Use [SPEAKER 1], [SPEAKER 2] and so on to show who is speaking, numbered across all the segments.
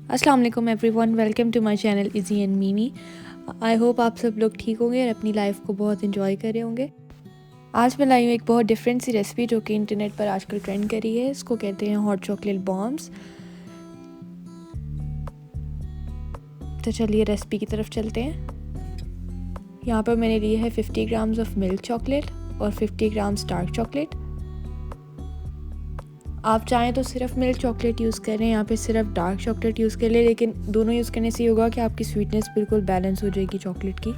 [SPEAKER 1] अस्सलाम वालेकुम everyone, welcome to my channel easy and Mimi. I hope आप सब लोग ठीक होंगे और अपनी लाइफ को बहुत इंजॉय कर रहे होंगे। आज मैं लाई हूँ एक बहुत डिफरेंट सी रेसिपी जो कि इंटरनेट पर आजकल ट्रेंड कर रही है। इसको कहते हैं हॉट चॉकलेट बॉम्ब्स। तो चलिए रेसिपी की तरफ चलते हैं। यहाँ पर मैंने लिए है 50 ग्राम्स ऑफ मिल्क चॉकलेट और 50 ग्राम्स डार्क चॉकलेट। आप चाहें तो सिर्फ मिल्क चॉकलेट यूज़ करें, यहाँ पे सिर्फ डार्क चॉकलेट यूज़ कर लें, लेकिन दोनों यूज़ करने से ये होगा कि आपकी स्वीटनेस बिल्कुल बैलेंस हो जाएगी चॉकलेट की।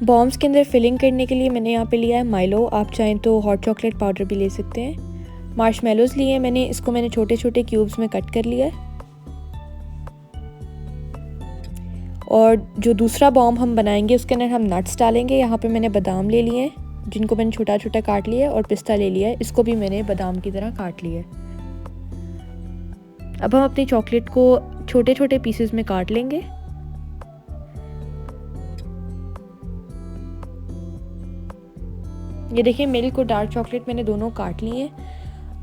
[SPEAKER 1] बॉम्ब्स के अंदर फिलिंग करने के लिए मैंने यहाँ पे लिया है माइलो। आप चाहें तो हॉट चॉकलेट पाउडर भी ले सकते हैं। मार्शमेलोज़ लिए मैंने, इसको मैंने छोटे छोटे क्यूब्स में कट कर लिया है। और जो दूसरा बॉम्ब हम बनाएंगे उसके अंदर हम नट्स डालेंगे। यहाँ पे मैंने बादाम ले लिए हैं जिनको मैंने छोटा छोटा काट लिया है, और पिस्ता ले लिया है, इसको भी मैंने बादाम की तरह काट लिया है। अब हम अपनी चॉकलेट को छोटे छोटे पीसेस में काट लेंगे। ये देखिए, मिल्क और डार्क चॉकलेट मैंने दोनों काट लिए हैं।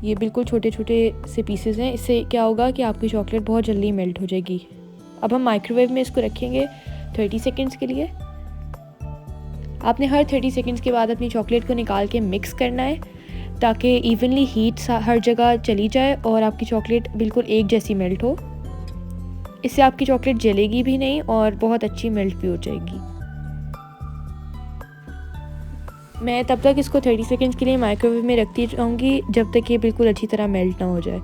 [SPEAKER 1] ये बिल्कुल छोटे छोटे से पीसेस हैं। इससे क्या होगा कि आपकी चॉकलेट बहुत जल्दी मेल्ट हो जाएगी। अब हम माइक्रोवेव में इसको रखेंगे 30 सेकंड्स के लिए। आपने हर 30 सेकंड्स के बाद अपनी चॉकलेट को निकाल के मिक्स करना है ताकि इवनली हीट हर जगह चली जाए और आपकी चॉकलेट बिल्कुल एक जैसी मेल्ट हो। इससे आपकी चॉकलेट जलेगी भी नहीं और बहुत अच्छी मेल्ट भी हो जाएगी। मैं तब तक इसको 30 सेकंड्स के लिए माइक्रोवेव में रखती रहूँगी जब तक ये बिल्कुल अच्छी तरह मेल्ट ना हो जाए।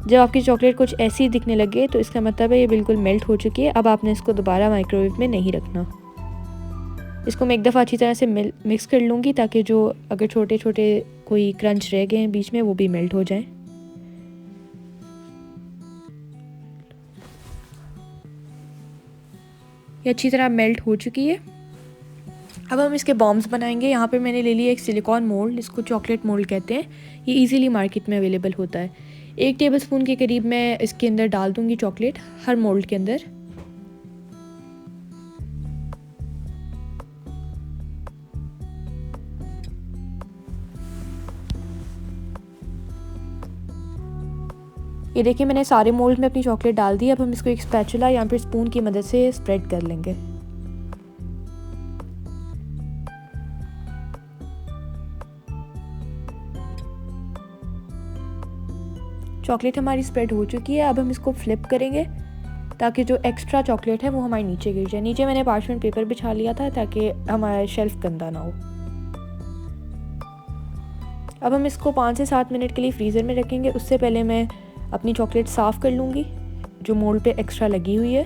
[SPEAKER 1] जब आपकी चॉकलेट कुछ ऐसी दिखने लगे तो इसका मतलब है ये बिल्कुल मेल्ट हो चुकी है। अब आपने इसको दोबारा माइक्रोवेव में नहीं रखना। इसको मैं एक दफ़ा अच्छी तरह से मिक्स कर लूँगी ताकि जो अगर छोटे छोटे कोई क्रंच रह गए हैं बीच में वो भी मेल्ट हो जाएं। ये अच्छी तरह मेल्ट हो चुकी है। अब हम इसके बॉम्ब्स बनाएंगे। यहाँ पे मैंने ले लिया एक सिलिकॉन मोल्ड, इसको चॉकलेट मोल्ड कहते हैं। ये इजीली मार्केट में अवेलेबल होता है। 1 टेबलस्पून के करीब मैं इसके अंदर डाल दूँगी चॉकलेट, हर मोल्ड के अंदर। ये देखिए, मैंने सारे मोल्ड में अपनी चॉकलेट डाल दी। अब हम इसको एक स्पैचुला या फिर स्पून की मदद से स्प्रेड कर लेंगे। चॉकलेट हमारी स्प्रेड हो चुकी है। अब हम इसको फ्लिप करेंगे ताकि जो एक्स्ट्रा चॉकलेट है वो हमारे नीचे गिर जाए। नीचे मैंने पार्चमेंट पेपर बिछा लिया था ताकि हमारा शेल्फ गंदा ना हो। अब हम इसको 5 से 7 मिनट के लिए फ्रीज़र में रखेंगे। उससे पहले मैं अपनी चॉकलेट साफ़ कर लूँगी जो मोल्ड पे एक्स्ट्रा लगी हुई है।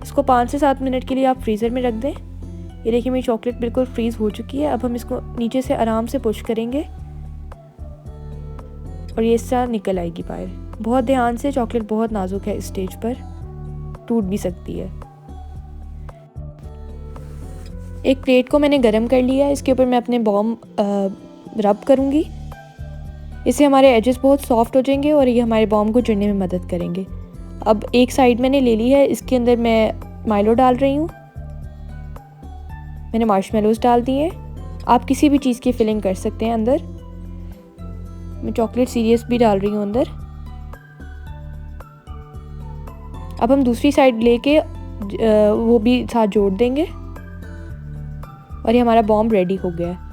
[SPEAKER 1] इसको 5 से 7 मिनट के लिए आप फ्रीज़र में रख दें। ये देखिए, मेरी चॉकलेट बिल्कुल फ्रीज़ हो चुकी है। अब हम इसको नीचे से आराम से पुश करेंगे और ये इससे निकल आएगी बाहर। बहुत ध्यान से, चॉकलेट बहुत नाजुक है, इस स्टेज पर टूट भी सकती है। एक प्लेट को मैंने गरम कर लिया है। इसके ऊपर मैं अपने बॉम्ब रब करूँगी। इससे हमारे एजेस बहुत सॉफ्ट हो जाएंगे और ये हमारे बॉम्ब को चुनने में मदद करेंगे। अब एक साइड मैंने ले ली है, इसके अंदर मैं माइलो डाल रही हूँ। मैंने मार्शमेलोज़ डाल दिए। आप किसी भी चीज़ की फिलिंग कर सकते हैं अंदर। मैं चॉकलेट सीरियस भी डाल रही हूँ अंदर। अब हम दूसरी साइड लेके वो भी साथ जोड़ देंगे और ये हमारा बॉम्ब रेडी हो गया है।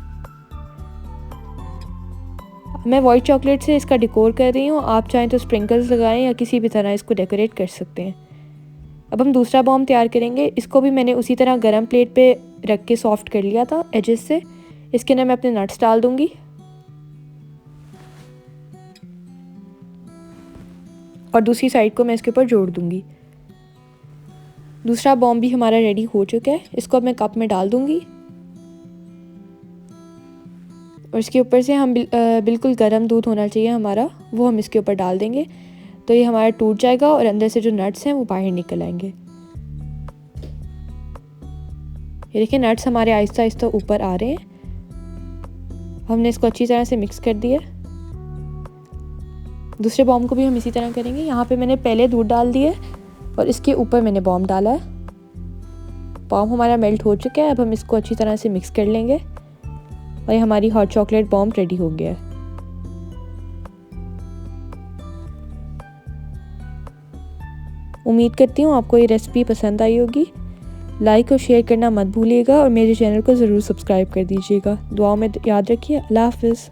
[SPEAKER 1] मैं वाइट चॉकलेट से इसका डेकोर कर रही हूँ। आप चाहें तो स्प्रिंकल्स लगाएं या किसी भी तरह इसको डेकोरेट कर सकते हैं। अब हम दूसरा बॉम्ब तैयार करेंगे। इसको भी मैंने उसी तरह गरम प्लेट पे रख के सॉफ्ट कर लिया था एजेस से। इसके अंदर मैं अपने नट्स डाल दूँगी और दूसरी साइड को मैं इसके ऊपर जोड़ दूँगी। दूसरा बॉम्ब भी हमारा रेडी हो चुका है। इसको अब मैं कप में डाल दूँगी और इसके ऊपर से हम बिल्कुल गर्म दूध होना चाहिए हमारा, वो हम इसके ऊपर डाल देंगे। तो ये हमारा टूट जाएगा और अंदर से जो नट्स हैं वो बाहर निकल आएंगे। ये देखिए, नट्स हमारे आहिस्ता आहिस्ता ऊपर आ रहे हैं। हमने इसको अच्छी तरह से मिक्स कर दिया। दूसरे बॉम्ब को भी हम इसी तरह करेंगे। यहाँ पे मैंने पहले दूध डाल दिया और इसके ऊपर मैंने बॉम्ब डाला है। बॉम हमारा मेल्ट हो चुका है। अब हम इसको अच्छी तरह से मिक्स कर लेंगे और ये हमारी हॉट चॉकलेट बॉम रेडी हो गया है। उम्मीद करती हूँ आपको ये रेसिपी पसंद आई होगी। लाइक और शेयर करना मत भूलिएगा और मेरे चैनल को ज़रूर सब्सक्राइब कर दीजिएगा। दुआओं में याद रखिए। अल्लाह हाफ़िज़।